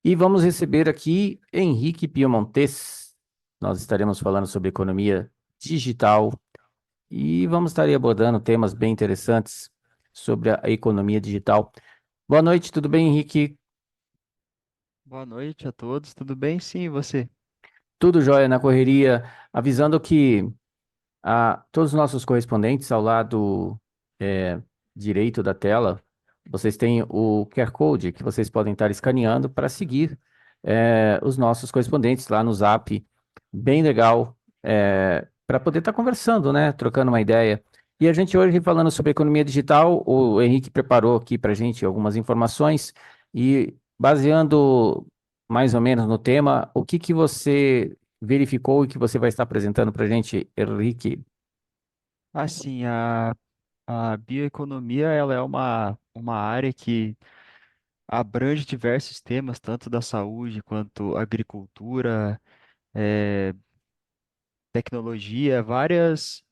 E vamos receber aqui Henrique Piemontes. Nós estaremos falando sobre economia digital e vamos estar aí abordando temas bem interessantes sobre a economia digital. Boa noite, tudo bem, Henrique? Boa noite a todos, tudo bem? Sim, e você? Tudo jóia na correria, avisando que todos os nossos correspondentes ao lado direito da tela, vocês têm o QR Code que vocês podem estar escaneando para seguir os nossos correspondentes lá no Zap. Bem legal, para poder estar conversando, né? Trocando uma ideia. E a gente hoje falando sobre economia digital, o Henrique preparou aqui para a gente algumas informações e baseando mais ou menos no tema, o que que você verificou e que você vai estar apresentando para a gente, Henrique? Assim, a bioeconomia ela é uma área que abrange diversos temas, tanto da saúde quanto agricultura, eh, tecnologia, várias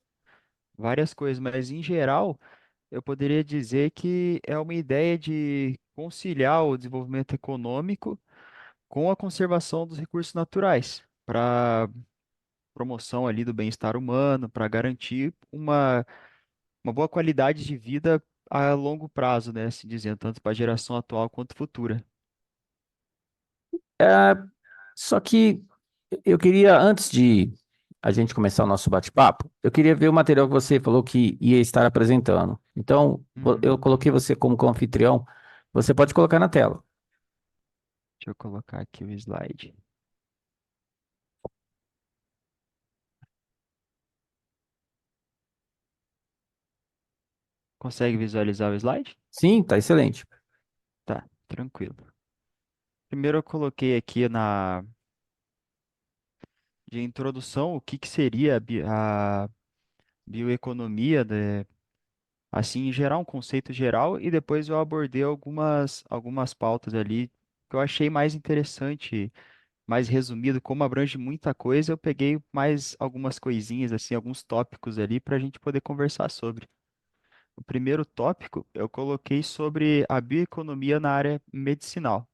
coisas, mas em geral eu poderia dizer que é uma ideia de conciliar o desenvolvimento econômico com a conservação dos recursos naturais, para promoção ali do bem-estar humano, para garantir uma boa qualidade de vida a longo prazo, né? Assim dizendo, tanto para a geração atual quanto futura. É, só que eu queria, antes de a gente começar o nosso bate-papo, eu queria ver o material que você falou que ia estar apresentando. Então, eu Uhum. coloquei você como co-anfitrião, você pode colocar na tela. Deixa eu colocar aqui o slide. Consegue visualizar o slide? Sim, tá excelente. Tá, tranquilo. Primeiro eu coloquei aqui de introdução o que que seria a bioeconomia, né? Assim, em geral, um conceito geral, e depois eu abordei algumas pautas ali que eu achei mais interessante, mais resumido, como abrange muita coisa, eu peguei mais algumas coisinhas, assim, alguns tópicos ali para a gente poder conversar sobre. O primeiro tópico eu coloquei sobre a bioeconomia na área medicinal.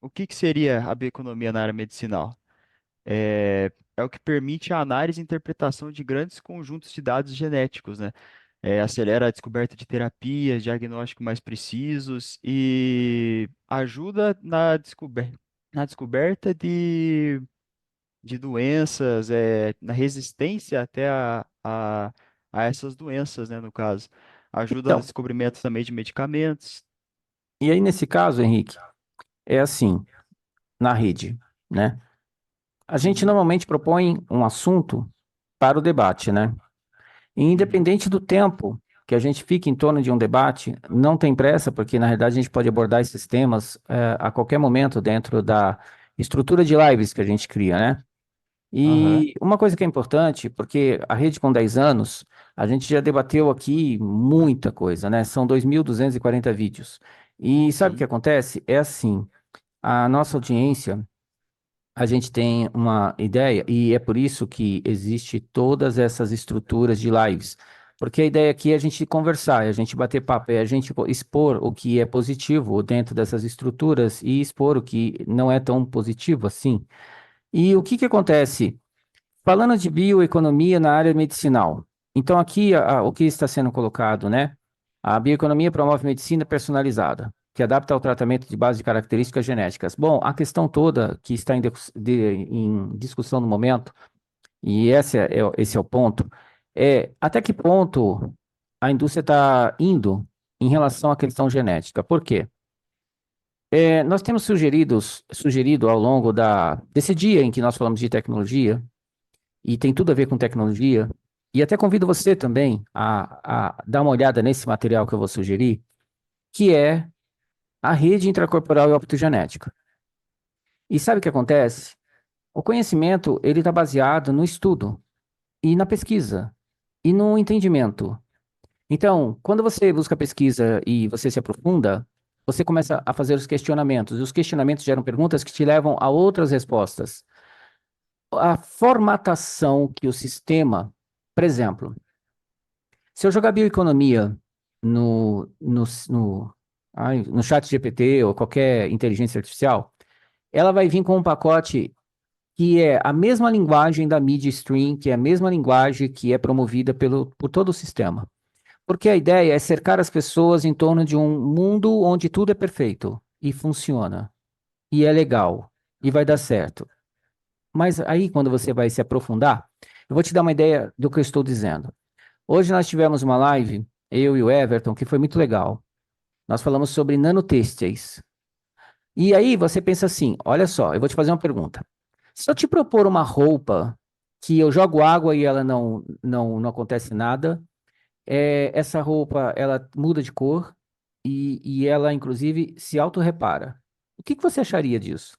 O que que seria a bioeconomia na área medicinal? É o que permite a análise e interpretação de grandes conjuntos de dados genéticos, né? Acelera a descoberta de terapias, diagnósticos mais precisos e ajuda na descoberta de doenças, na resistência até a essas doenças, né, no caso. Ajuda no Então, descobrimento também de medicamentos. e aí nesse caso, Henrique, é assim, na rede, né? A gente Uhum, normalmente propõe um assunto para o debate, né? E uhum, independente do tempo que a gente fique em torno de um debate, não tem pressa, porque na realidade a gente pode abordar esses temas a qualquer momento dentro da estrutura de lives que a gente cria, né? aham, E uma coisa que é importante, porque a rede com 10 anos, a gente já debateu aqui muita coisa, né? São 2.240 vídeos. E sabe o que sim, acontece? É assim, a nossa audiência a gente tem uma ideia, e é por isso que existe todas essas estruturas de lives. Porque a ideia aqui é a gente conversar, é a gente bater papo, é a gente expor o que é positivo dentro dessas estruturas e expor o que não é tão positivo assim. E o que que acontece? Falando de bioeconomia na área medicinal. Então, aqui o que está sendo colocado, né? A bioeconomia promove medicina personalizada, que adapta ao tratamento de base de características genéticas. Bom, a questão toda que está em discussão no momento, e esse é o ponto, é até que ponto a indústria está indo em relação à questão genética. Por quê? Nós temos sugerido ao longo desse dia em que nós falamos de tecnologia, e tem tudo a ver com tecnologia. E até convido você também a dar uma olhada nesse material que eu vou sugerir, que é a rede intracorporal e optogenética. E sabe o que acontece? O conhecimento, ele está baseado no estudo e na pesquisa e no entendimento. Então, quando você busca pesquisa e você se aprofunda, você começa a fazer os questionamentos, e os questionamentos geram perguntas que te levam a outras respostas. A formatação que o sistema, por exemplo, se eu jogar bioeconomia no ai, no chat GPT ou qualquer inteligência artificial, ela vai vir com um pacote que é a mesma linguagem da media stream, que é a mesma linguagem que é promovida por todo o sistema. Porque a ideia é cercar as pessoas em torno de um mundo onde tudo é perfeito e funciona, e é legal, e vai dar certo. Mas aí, quando você vai se aprofundar, eu vou te dar uma ideia do que eu estou dizendo. Hoje nós tivemos uma live, eu e o Everton, que foi muito legal. Nós falamos sobre nanotêxteis. E aí você pensa assim: olha só, eu vou te fazer uma pergunta. Se eu te propor uma roupa que eu jogo água e ela não acontece nada, essa roupa ela muda de cor e ela, inclusive, se autorrepara. O que que você acharia disso?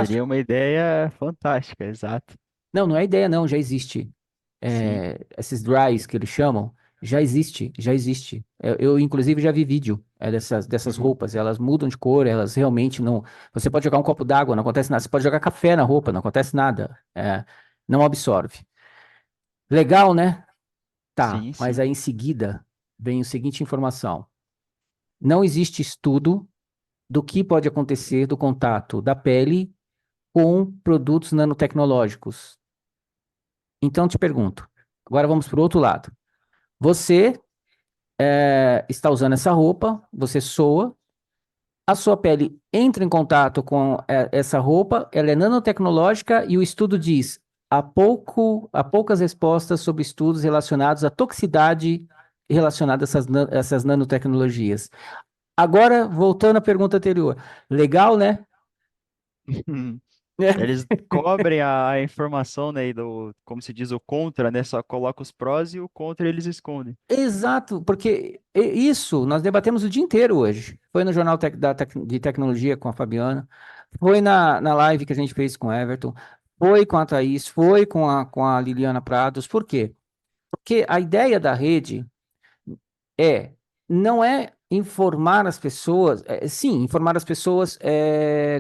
Seria Fantástico? uma ideia fantástica, exato. Não, não é ideia, não, já existe. Sim. Esses dries que eles chamam, já existe, já existe. Inclusive, já vi vídeo dessas Uhum. roupas. Elas mudam de cor, elas realmente não. Você pode jogar um copo d'água, não acontece nada. Você pode jogar café na roupa, não acontece nada. Não absorve. Legal, né? Tá, Sim, mas sim. aí em seguida vem a seguinte informação: não existe estudo do que pode acontecer do contato da pele com produtos nanotecnológicos. Então, te pergunto, agora vamos para o outro lado. Você está usando essa roupa, você soa, a sua pele entra em contato com essa roupa, ela é nanotecnológica e o estudo diz há poucas respostas sobre estudos relacionados à toxicidade relacionada a essas nanotecnologias. Agora, voltando à pergunta anterior, legal, né? Eles cobrem a informação, né, e como se diz, o contra, né? Só coloca os prós e o contra eles escondem. Exato, porque isso nós debatemos o dia inteiro hoje. Foi no Jornal de Tecnologia com a Fabiana, foi na live que a gente fez com o Everton, foi com a Thaís, foi com a Liliana Prados. Por quê? Porque a ideia da rede é, não é informar as pessoas, sim, informar as pessoas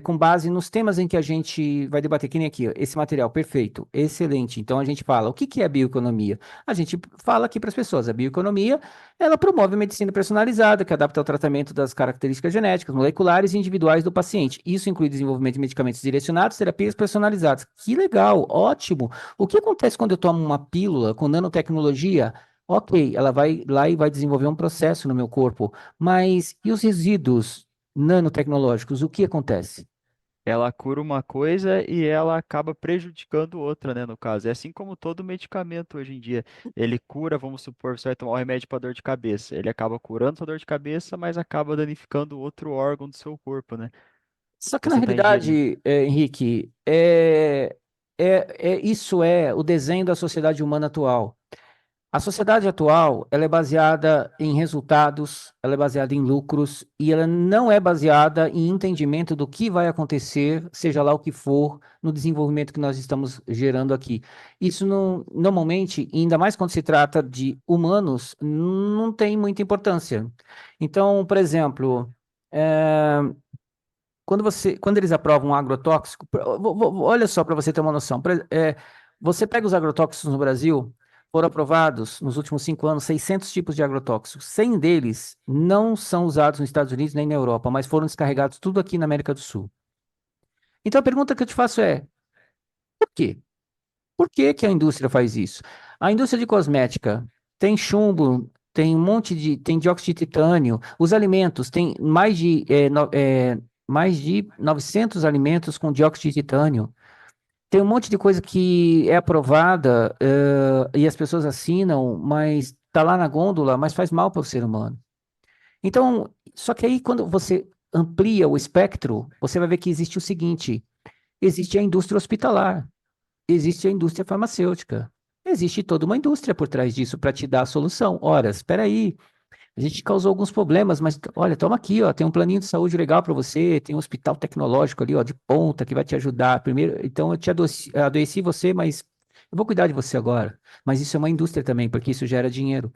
com base nos temas em que a gente vai debater, que nem aqui, ó, esse material perfeito, excelente. Então a gente fala, o que que é bioeconomia? A gente fala aqui para as pessoas, a bioeconomia, ela promove a medicina personalizada, que adapta ao tratamento das características genéticas, moleculares e individuais do paciente. Isso inclui desenvolvimento de medicamentos direcionados, terapias personalizadas. Que legal, ótimo. O que acontece quando eu tomo uma pílula com nanotecnologia? Ok, ela vai lá e vai desenvolver um processo no meu corpo, mas e os resíduos nanotecnológicos? O que acontece? Ela cura uma coisa e ela acaba prejudicando outra, né, no caso. É assim como todo medicamento hoje em dia. Ele cura, vamos supor, você vai tomar um remédio para dor de cabeça. Ele acaba curando sua dor de cabeça, mas acaba danificando outro órgão do seu corpo, né? Só que na Você está ingerindo. realidade, Henrique, isso é o desenho da sociedade humana atual. A sociedade atual, ela é baseada em resultados, ela é baseada em lucros e ela não é baseada em entendimento do que vai acontecer, seja lá o que for, no desenvolvimento que nós estamos gerando aqui. Isso não, normalmente, e ainda mais quando se trata de humanos, não tem muita importância. Então, por exemplo, eh, quando eles aprovam um agrotóxico, olha só para você ter uma noção. Você pega os agrotóxicos no Brasil, foram aprovados nos últimos 5 anos 600 tipos de agrotóxicos. 100 deles não são usados nos Estados Unidos nem na Europa, mas foram descarregados tudo aqui na América do Sul. Então a pergunta que eu te faço é: por quê? Por que que a indústria faz isso? A indústria de cosmética tem chumbo, tem dióxido de titânio. Os alimentos têm mais de 900 alimentos com dióxido de titânio. Tem um monte de coisa que é aprovada, e as pessoas assinam, mas tá lá na gôndola, mas faz mal para o ser humano. Então, só que aí quando você amplia o espectro, você vai ver que existe o seguinte: existe a indústria hospitalar. Existe a indústria farmacêutica. Existe toda uma indústria por trás disso para te dar a solução. Ora, espera aí, a gente causou alguns problemas, mas olha, toma aqui, ó, tem um planinho de saúde legal para você, tem um hospital tecnológico ali, ó, de ponta que vai te ajudar. Primeiro, então eu te adoeci você, mas eu vou cuidar de você agora. Mas isso é uma indústria também, porque isso gera dinheiro.